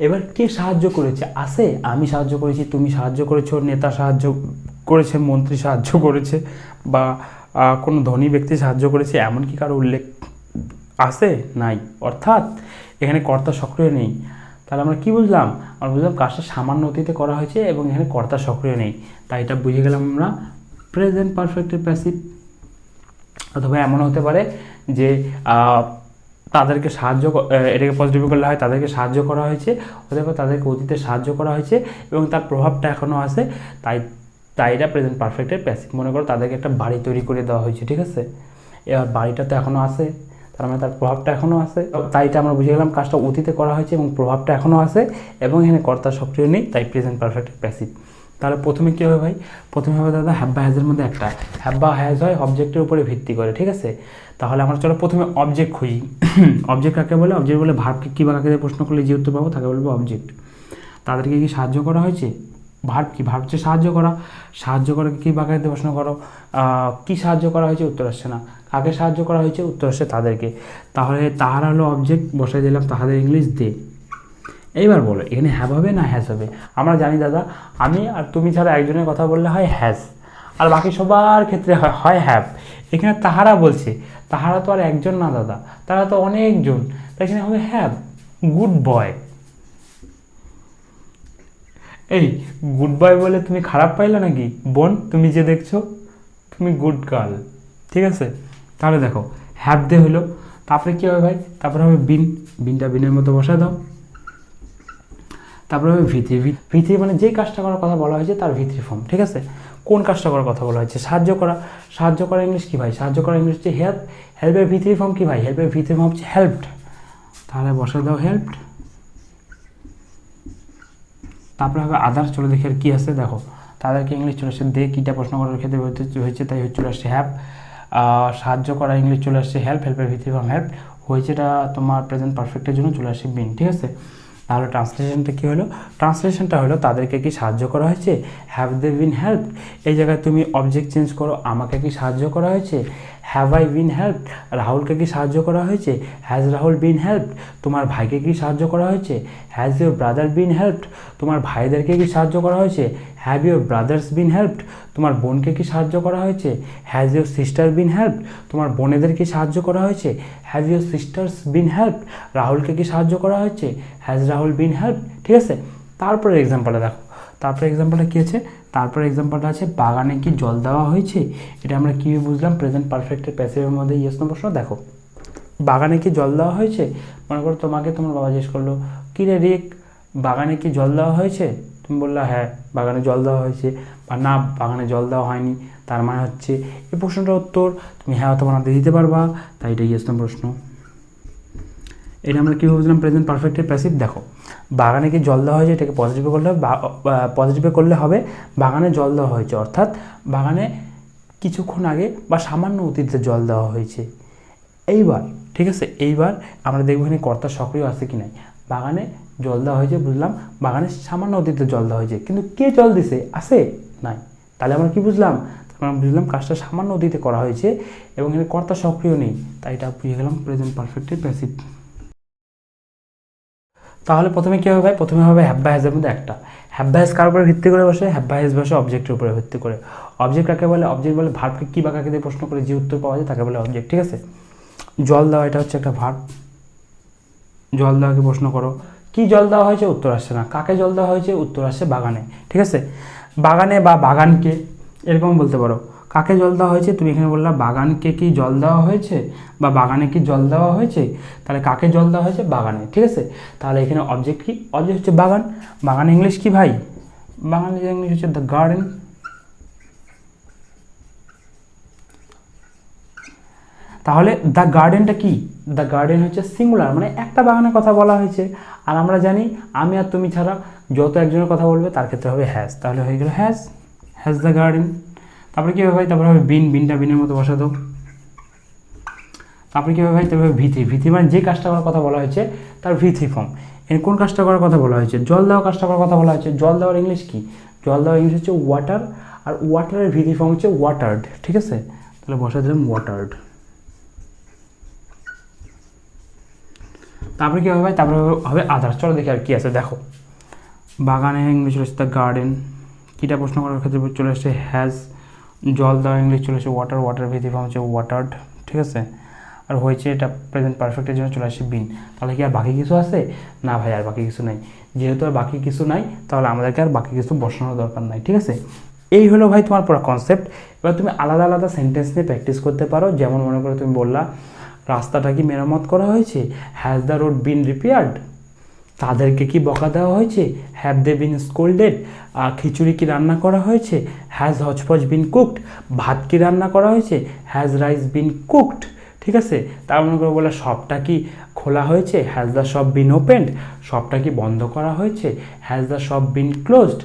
এবার কে সাহায্য করেছে, আছে আমি সাহায্য করেছি, তুমি সাহায্য করেছো, নেতা সাহায্য করেছে, মন্ত্রী সাহায্য করেছে, বা কোনো ধনী ব্যক্তি সাহায্য করেছে, এমন কি কারো উল্লেখ আছে, নাই, অর্থাৎ এখানে কর্তা সক্রিয় নেই। তাহলে আমরা কি বুঝলাম, আমরা বুঝলাম কাজটা সামান্য অতীতে করা হয়েছে এবং এখানে কর্তা সক্রিয় নেই, তাই এটা বুঝে গেলাম আমরা প্রেজেন্ট পারফেক্টের প্যাসিভ। অথবা এমন হতে পারে যে তাদেরকে সাহায্য, এটাকে পজিটিভ করলে হয় তাদেরকে সাহায্য করা হয়েছে, অথবা তাদেরকে অতীতে সাহায্য করা হয়েছে এবং তার প্রভাবটা এখনও আছে, তাই তাই এটা প্রেজেন্ট পারফেক্টের প্যাসিভ। মনে করো তাদেরকে একটা বাড়ি তৈরি করে দেওয়া হয়েছে, ঠিক আছে, এবার বাড়িটা তো এখনও আছে, তার মানে তার প্রভাবটা এখনও আছে, তাই এটা আমরা বুঝে গেলাম কাজটা অতীতে করা হয়েছে এবং প্রভাবটা এখনও আছে এবং এখানে কর্তা সক্রিয় নেই, তাই প্রেজেন্ট পারফেক্টের প্যাসিভ। তাহলে প্রথমে কী হবে ভাই, প্রথমে হবে দাদা হ্যাভ বা হ্যাজের মধ্যে একটা, হ্যাভ বা হ্যাজ হয় অবজেক্টের উপরে ভিত্তি করে, ঠিক আছে। তাহলে আমরা চলো প্রথমে অবজেক্ট খুঁজি। অবজেক্ট কাকে বলে, অবজেক্ট বলে ভার্বকে কী বা কাকে প্রশ্ন করলে যে উত্তর পাবো তাকে বলবো অবজেক্ট। তাদেরকে কি সাহায্য করা হয়েছে, ভার্ব কি, ভার্ব হচ্ছে সাহায্য করা, সাহায্য করে কী বা কাকে প্রশ্ন করো, কি সাহায্য করা হয়েছে, উত্তর আসছে না, কাকে সাহায্য করা হয়েছে, উত্তর আসছে তাদেরকে। তাহলে তাহারা হলো অবজেক্ট, বসাই দিলাম তাহাদের ইংলিশ দে। এইবার বলো এখানে হ্যাভ হবে না হ্যাজ হবে। আমরা জানি দাদা আমি আর তুমি ছাড়া একজনের কথা বললে হয় হ্যাজ, আর বাকি সবার ক্ষেত্রে হয় হ্যাভ। এখানে তাহারা বলছে, তাহারা তো আর একজন না দাদা, তারা তো অনেকজন, তাই এখানে হবে হ্যাভ। গুড বয়, এই গুড বয় বলে তুমি খারাপ পাইলে নাকি বোন, তুমি যে দেখছো তুমি গুড গার্ল, ঠিক আছে। তাহলে দেখো হ্যাভ দে হলো, তারপরে কী হবে ভাই, তারপরে হবে বিন, বিনটা বিনের মতো বসায় দাও। তারপরে হবে ভি3, ভি3 মানে যে কাজটা করার কথা বলা হয়েছে তার ভি3 ফর্ম, ঠিক আছে। কোন কাজটা করার কথা বলা হয়েছে, সাহায্য করা, সাহায্য করা ইংলিশ কী ভাই, সাহায্য করা ইংলিশ হচ্ছে হেল্প, হেল্পের ভি3 ফর্ম কী ভাই, হেল্পের ভি3 ফর্ম হচ্ছে হেল্পড। তাহলে বসায় দাও হেল্পড। তারপরে হবে আদার্স, চলে দেখি আর কী আছে। দেখো তাদেরকে ইংলিশ চলে আসছে দে, কীটা প্রশ্ন করার ক্ষেত্রে হয়েছে তাই চলে আসছে হ্যাভ। সাহায্য করা ইংলিশ চলে আসছে হেল্প, হেল্পের ভি3 ফর্ম হেল্প হয়েছে, এটা তোমার প্রেজেন্ট পারফেক্টের জন্য চলে আসছে বিন, ঠিক আছে। তাহলে ট্রান্সলেশনটা কী হলো? ট্রান্সলেশনটা হলো তাদেরকে কি সাহায্য করা হয়েছে, হ্যাভ দে বিন হেল্প। এই জায়গায় তুমি অবজেক্ট চেঞ্জ করো, আমাকে কি সাহায্য করা হয়েছে, হ্যাভ আই বিন হেল্প। রাহুলকে কি সাহায্য করা হয়েছে, হ্যাজ রাহুল বিন হেল্প। তোমার ভাইকে কি সাহায্য করা হয়েছে, has your brother been helped. তোমার ভাইদেরকে কি সাহায্য করা হয়েছে, have your brothers been helped. তোমার বোনকে কি সাহায্য করা হয়েছে, has your sister been helped. তোমার বোনেদের কি সাহায্য করা হয়েছে, have your sisters been helped. রাহুলকে কি সাহায্য করা হয়েছে, হ্যাজ রাহুল বিন হেল্প। ঠিক আছে, তারপরে এক্সাম্পলটা দেখো। তারপরে এক্সাম্পলটা কী আছে, তারপরে এক্সাম্পলটা আছে বাগানে কি জল দেওয়া হয়েছে। এটা আমরা কীভাবে বুঝলাম, প্রেজেন্ট পারফেক্টের প্যাসিভের মধ্যে ইয়েস নো প্রশ্ন। দেখো, বাগানে কি জল দেওয়া হয়েছে, মনে করো তোমাকে তোমার বাবা জিজ্ঞেস করলো, কী রে রিক, বাগানে কি জল দেওয়া হয়েছে। তুমি বললা হ্যাঁ বাগানে জল দেওয়া হয়েছে, বা না বাগানে জল দেওয়া হয়নি। তার মানে হচ্ছে এই প্রশ্নটার উত্তর তুমি হ্যাঁ অথবা না দিতে পারবা, তাই এটা ইয়েস নো প্রশ্ন। এটা আমরা কীভাবে বুঝলাম, প্রেজেন্ট পারফেক্টের প্যাসিভ। দেখো, বাগানে কি জল দেওয়া হয়েছে, এটাকে পজিটিভে করলে পজিটিভে করলে হবে বাগানে জল দেওয়া হয়েছে, অর্থাৎ বাগানে কিছুক্ষণ আগে বা সামান্য অতীতে জল দেওয়া হয়েছে। এইবার ঠিক আছে, এইবার আমরা দেখবো এখানে কর্তা সক্রিয় আছে কি নাই। বাগানে জল দেওয়া হয়েছে বুঝলাম, বাগানে সামান্য অতীতে জল দেওয়া হয়েছে, কিন্তু কে জল দিছে, আছে নাই। তাহলে আমরা কি বুঝলাম, আমরা বুঝলাম কাজটা সামান্য অতীতে করা হয়েছে এবং এখানে কর্তা সক্রিয় নেই, তাই এটা বুঝে গেলাম প্রেজেন্ট পারফেক্টের প্যাসিভ। তাহলে প্রথমে কী হবে ভাই, প্রথমে হবে হ্যাভ বা হ্যাজের মধ্যে একটা। হ্যাভ বা হ্যাজ কার উপরে ভিত্তি করে বসে, হ্যাভ বা হ্যাজ বসে অবজেক্টের উপরে ভিত্তি করে। অবজেক্ট কাকে বলে, অবজেক্ট বলে ভার্বকে কী বা কাকে দিয়ে প্রশ্ন করে যে উত্তর পাওয়া যায় তাকে বলে অবজেক্ট। ঠিক আছে, জল দেওয়া এটা হচ্ছে একটা ভার্ব, জল দেওয়াকে প্রশ্ন করো, কি জল দেওয়া হয়েছে, উত্তর আসছে না। কাকে জল দেওয়া হয়েছে, উত্তর আসছে বাগানে। ঠিক আছে, বাগানে বা বাগানকে এরকম বলতে পারো। কাকে জল দেওয়া হয়েছে, তুমি এখানে বললা বাগানকে কি জল দেওয়া হয়েছে বা বাগানে কি জল দেওয়া হয়েছে, তাহলে কাকে জল দেওয়া হয়েছে, বাগানে। ঠিক আছে, তাহলে এখানে অবজেক্ট কি, অবজেক্ট হচ্ছে বাগান। বাগান ইংলিশ কি ভাই, বাগান ইংলিশ হচ্ছে দ্য গার্ডেন। তাহলে দ্য গার্ডেনটা কি, দ্য গার্ডেন হচ্ছে সিঙ্গুলার, মানে একটা বাগানের কথা বলা হয়েছে। আর আমরা জানি আমি আর তুমি ছাড়া যত একজনের কথা বলবে তার ক্ষেত্রে হবে হ্যাজ, তাহলে হয়ে গেল হ্যাজ, হ্যাজ দ্য গার্ডেন। তারপরে কী হবে ভাই, তারপরে হবে বিন, বিনটা বিনের মতো বসা দাও। তারপরে কী হবে ভাই, তারপরে ভিথি, ভিথি মানে যে কাজটা করার কথা বলা হয়েছে তার ভিথি ফর্ম। এর কোন কাজটা করার কথা বলা হয়েছে, জল দেওয়া কাজটা করার কথা বলা হয়েছে। জল দেওয়ার ইংলিশ কি, জল দেওয়ার ইংলিশ হচ্ছে ওয়াটার, আর ওয়াটারের ভিথি ফর্ম হচ্ছে ওয়াটার্ড। ঠিক আছে, তাহলে বসা দিলাম ওয়াটার্ড। তারপরে কী হবে ভাই, তারপরে হবে আদার্স। চলো দেখি আর কী আছে। দেখো, বাগানে ইংলিশ চলে এসছে দ্য গার্ডেন, কীটা প্রশ্ন করার ক্ষেত্রে চলে এসছে হ্যাজ। জল দেওয়া ইংলিশ চলে এসছে ওয়াটার, ওয়াটার ভিত্তি ফর্ম হচ্ছে ওয়াটার্ড। ঠিক আছে, আর হয়েছে এটা প্রেজেন্ট পারফেক্টের জন্য চলে আসছে বিন। তাহলে কি আর বাকি কিছু আছে, না ভাই আর বাকি কিছু নাই। যেহেতু আর বাকি কিছু নাই তাহলে আমাদেরকে আর বাকি কিছু বসানোর দরকার নাই। ঠিক আছে, এই হলো ভাই তোমার পুরো কনসেপ্ট। এবার তুমি আলাদা আলাদা সেন্টেন্স নিয়ে প্র্যাকটিস করতে পারো। যেমন মনে করো তুমি বললা রাস্তাটা কি মেরামত করা হয়েছে, has the road been repaired. তাদেরকে কি বকা দেওয়া হয়েছে, হ্যাভ দে বিন স্কোল্ডেড। খিচুড়ি কি রান্না করা হয়েছে, হ্যাজ হচপচ বিন কুকড। ভাত কি রান্না করা হয়েছে, হ্যাজ রাইস বিন কুকড। ঠিক আছে, তার মনে করে বলে শপটা কি খোলা হয়েছে, has the shop been opened. শপটা কি বন্ধ করা হয়েছে, has the shop been closed.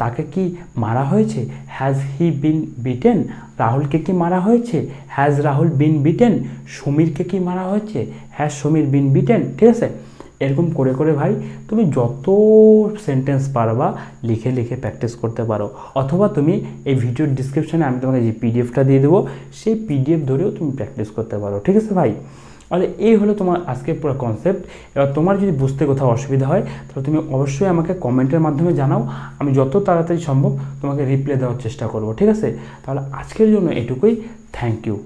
তাকে কি মারা হয়েছে, হ্যাজ হি বিন বিটেন। রাহুলকে কি মারা হয়েছে, হ্যাজ রাহুল বিন বিটেন। সমীরকে কি মারা হয়েছে, হ্যাজ সমীর বিন বিটেন। ঠিক আছে, এরকম করে করে ভাই তুমি যত সেন্টেন্স পারবা লিখে লিখে প্র্যাকটিস করতে পারো। অথবা তুমি এই ভিডিওর ডিসক্রিপশানে আমি তোমাকে যে পিডিএফটা দিয়ে দেবো সেই পিডিএফ ধরেও তুমি প্র্যাকটিস করতে পারো। ঠিক আছে ভাই, তাহলে এই হলো তোমার আজকের পুরো কনসেপ্ট। এবার তোমার যদি বুঝতে কোথাও অসুবিধা হয় তাহলে তুমি অবশ্যই আমাকে কমেন্টের মাধ্যমে জানাও, আমি যত তাড়াতাড়ি সম্ভব তোমাকে রিপ্লাই দেওয়ার চেষ্টা করব। ঠিক আছে, তাহলে আজকের জন্য এটুকুই। Thank you.